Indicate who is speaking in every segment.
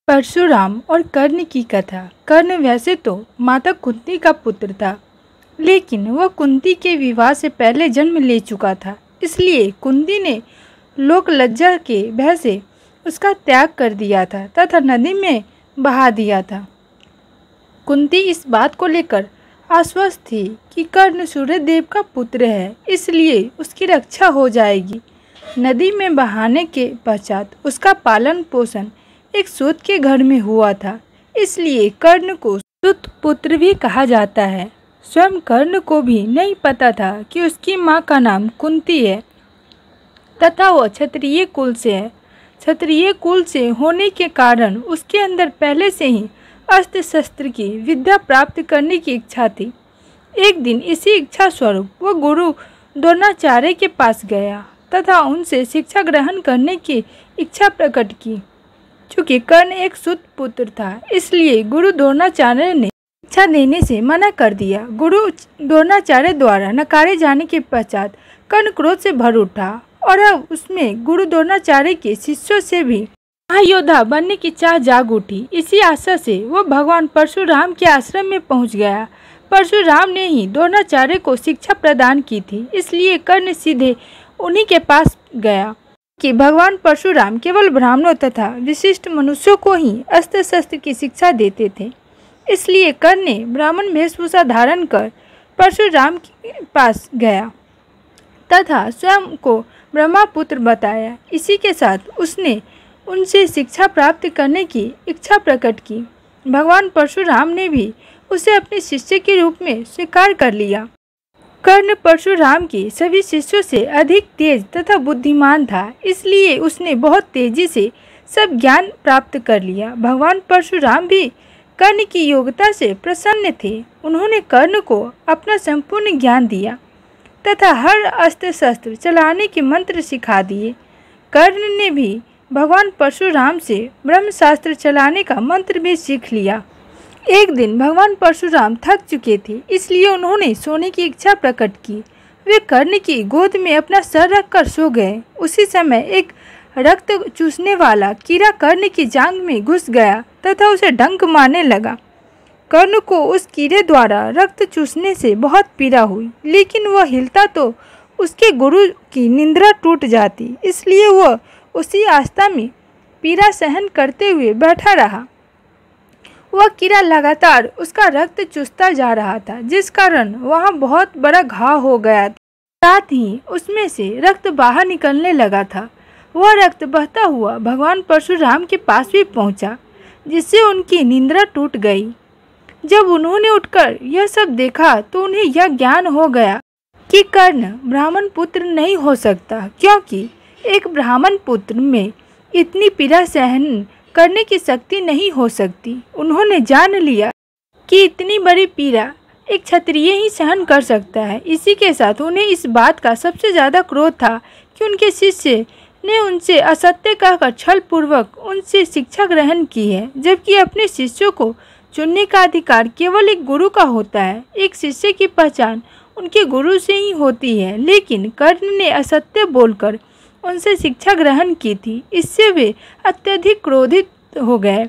Speaker 1: परशुराम और कर्ण की कथा। कर्ण वैसे तो माता कुंती का पुत्र था, लेकिन वह कुंती के विवाह से पहले जन्म ले चुका था। इसलिए कुंती ने लोक लज्जा के भय से उसका त्याग कर दिया था तथा नदी में बहा दिया था। कुंती इस बात को लेकर आश्वस्त थी कि कर्ण सूर्यदेव का पुत्र है, इसलिए उसकी रक्षा हो जाएगी। नदी में बहाने के पश्चात उसका पालन पोषण एक सूत के घर में हुआ था, इसलिए कर्ण को सूत पुत्र भी कहा जाता है। स्वयं कर्ण को भी नहीं पता था कि उसकी माँ का नाम कुंती है तथा वह क्षत्रिय कुल से है। क्षत्रिय कुल से होने के कारण उसके अंदर पहले से ही अस्त्र शस्त्र की विद्या प्राप्त करने की इच्छा थी। एक दिन इसी इच्छा स्वरूप वह गुरु द्रोणाचार्य के पास गया तथा उनसे शिक्षा ग्रहण करने की इच्छा प्रकट की। चूँकि कर्ण एक सूत पुत्र था, इसलिए गुरु द्रोणाचार्य ने शिक्षा देने से मना कर दिया। गुरु द्रोणाचार्य द्वारा नकारे जाने के पश्चात कर्ण क्रोध से भर उठा और अब उसमें गुरु द्रोणाचार्य के शिष्यों से भी महायोद्धा बनने की चाह जाग उठी। इसी आशा से वह भगवान परशुराम के आश्रम में पहुंच गया। परशुराम ने ही द्रोणाचार्य को शिक्षा प्रदान की थी, इसलिए कर्ण सीधे उन्हीं के पास गया कि भगवान परशुराम केवल ब्राह्मणों तथा विशिष्ट मनुष्यों को ही अस्त्र शस्त्र की शिक्षा देते थे। इसलिए कर्ण ने ब्राह्मण वेशभूषा धारण कर परशुराम के पास गया तथा स्वयं को ब्रह्मपुत्र बताया। इसी के साथ उसने उनसे शिक्षा प्राप्त करने की इच्छा प्रकट की। भगवान परशुराम ने भी उसे अपने शिष्य के रूप में स्वीकार कर लिया। कर्ण परशुराम के सभी शिष्यों से अधिक तेज तथा बुद्धिमान था, इसलिए उसने बहुत तेजी से सब ज्ञान प्राप्त कर लिया। भगवान परशुराम भी कर्ण की योग्यता से प्रसन्न थे। उन्होंने कर्ण को अपना संपूर्ण ज्ञान दिया तथा हर अस्त्र शस्त्र चलाने के मंत्र सिखा दिए। कर्ण ने भी भगवान परशुराम से ब्रह्मशास्त्र चलाने का मंत्र भी सीख लिया। एक दिन भगवान परशुराम थक चुके थे, इसलिए उन्होंने सोने की इच्छा प्रकट की। वे कर्ण की गोद में अपना सर रखकर सो गए। उसी समय एक रक्त चूसने वाला कीड़ा कर्ण की जांघ में घुस गया तथा उसे डंक मारने लगा। कर्ण को उस कीड़े द्वारा रक्त चूसने से बहुत पीड़ा हुई, लेकिन वह हिलता तो उसके गुरु की निंद्रा टूट जाती, इसलिए वह उसी आस्था में पीड़ा सहन करते हुए बैठा रहा। वह कीड़ा लगातार उसका रक्त चूसता जा रहा था, जिस कारण वहाँ बहुत बड़ा घाव हो गया था। साथ ही उसमें से रक्त बाहर निकलने लगा था। वह रक्त बहता हुआ भगवान परशुराम के पास भी पहुँचा, जिससे उनकी निंद्रा टूट गई। जब उन्होंने उठकर यह सब देखा तो उन्हें यह ज्ञान हो गया कि कर्ण ब्राह्मण पुत्र नहीं हो सकता, क्योंकि एक ब्राह्मण पुत्र में इतनी पीड़ा सहन करने की शक्ति नहीं हो सकती। उन्होंने जान लिया कि इतनी बड़ी पीड़ा एक क्षत्रिय ही सहन कर सकता है। इसी के साथ उन्हें इस बात का सबसे ज़्यादा क्रोध था कि उनके शिष्य ने उनसे असत्य कहकर छल पूर्वक उनसे शिक्षा ग्रहण की है, जबकि अपने शिष्यों को चुनने का अधिकार केवल एक गुरु का होता है। एक शिष्य की पहचान उनके गुरु से ही होती है, लेकिन कर्ण ने असत्य बोलकर उनसे शिक्षा ग्रहण की थी। इससे वे अत्यधिक क्रोधित हो गए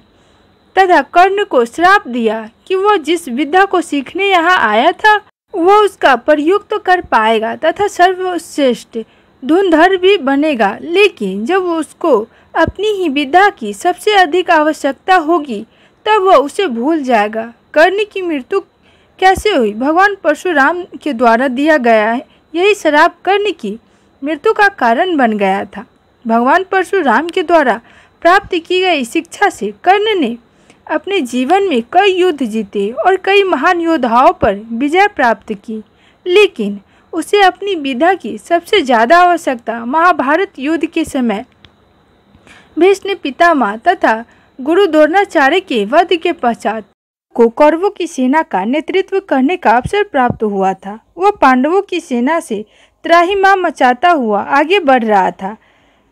Speaker 1: तथा कर्ण को श्राप दिया कि वह जिस विद्या को सीखने यहाँ आया था वह उसका प्रयोग तो कर पाएगा तथा सर्वश्रेष्ठ धुरंधर भी बनेगा, लेकिन जब उसको अपनी ही विद्या की सबसे अधिक आवश्यकता होगी तब वह उसे भूल जाएगा। कर्ण की मृत्यु कैसे हुई? भगवान परशुराम के द्वारा दिया गया है। यही श्राप कर्ण की मृत्यु का कारण बन गया था। भगवान परशुराम के द्वारा प्राप्त की गई शिक्षा से कर्ण ने अपने जीवन में कई युद्ध जीते और कई महान योद्धाओं पर विजय प्राप्त की, लेकिन उसे अपनी विद्या की सबसे ज़्यादा आवश्यकता महाभारत युद्ध के समय भीष्म पितामह तथा गुरु द्रोणाचार्य के वध के पश्चात को कौरवों की सेना का नेतृत्व करने का अवसर प्राप्त हुआ था। वह पांडवों की सेना से त्राहिमाम मचाता हुआ आगे बढ़ रहा था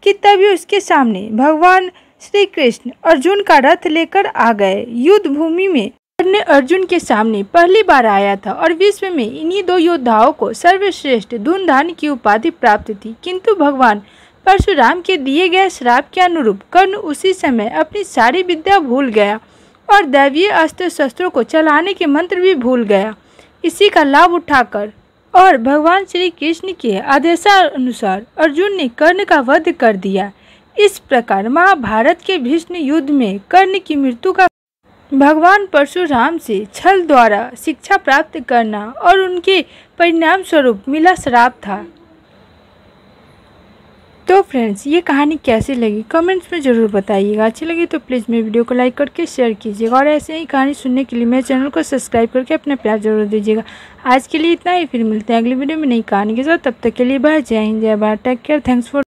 Speaker 1: कि तभी उसके सामने भगवान श्री कृष्ण अर्जुन का रथ लेकर आ गए। युद्ध भूमि में कर्ण अर्जुन के सामने पहली बार आया था और विश्व में इन्हीं दो योद्धाओं को सर्वश्रेष्ठ धनुर्धारी की उपाधि प्राप्त थी, किंतु भगवान परशुराम के दिए गए श्राप के अनुरूप कर्ण उसी समय अपनी सारी विद्या भूल गया और दैवीय अस्त्र शस्त्रों को चलाने के मंत्र भी भूल गया। इसी का लाभ उठाकर और भगवान श्री कृष्ण के आदेशानुसार अर्जुन ने कर्ण का वध कर दिया। इस प्रकार महाभारत के भीष्म युद्ध में कर्ण की मृत्यु का भगवान परशुराम से छल द्वारा शिक्षा प्राप्त करना और उनके परिणाम स्वरूप मिला श्राप था। तो फ्रेंड्स, ये कहानी कैसी लगी कमेंट्स में ज़रूर बताइएगा। अच्छी लगी तो प्लीज़ मेरे वीडियो को लाइक करके शेयर कीजिएगा और ऐसे ही कहानी सुनने के लिए मेरे चैनल को सब्सक्राइब करके अपना प्यार जरूर दीजिएगा। आज के लिए इतना ही, फिर मिलते हैं अगली वीडियो में नई कहानी के साथ। तब तक के लिए बाय, जय हिंद, जय Bharat, take care, thanks for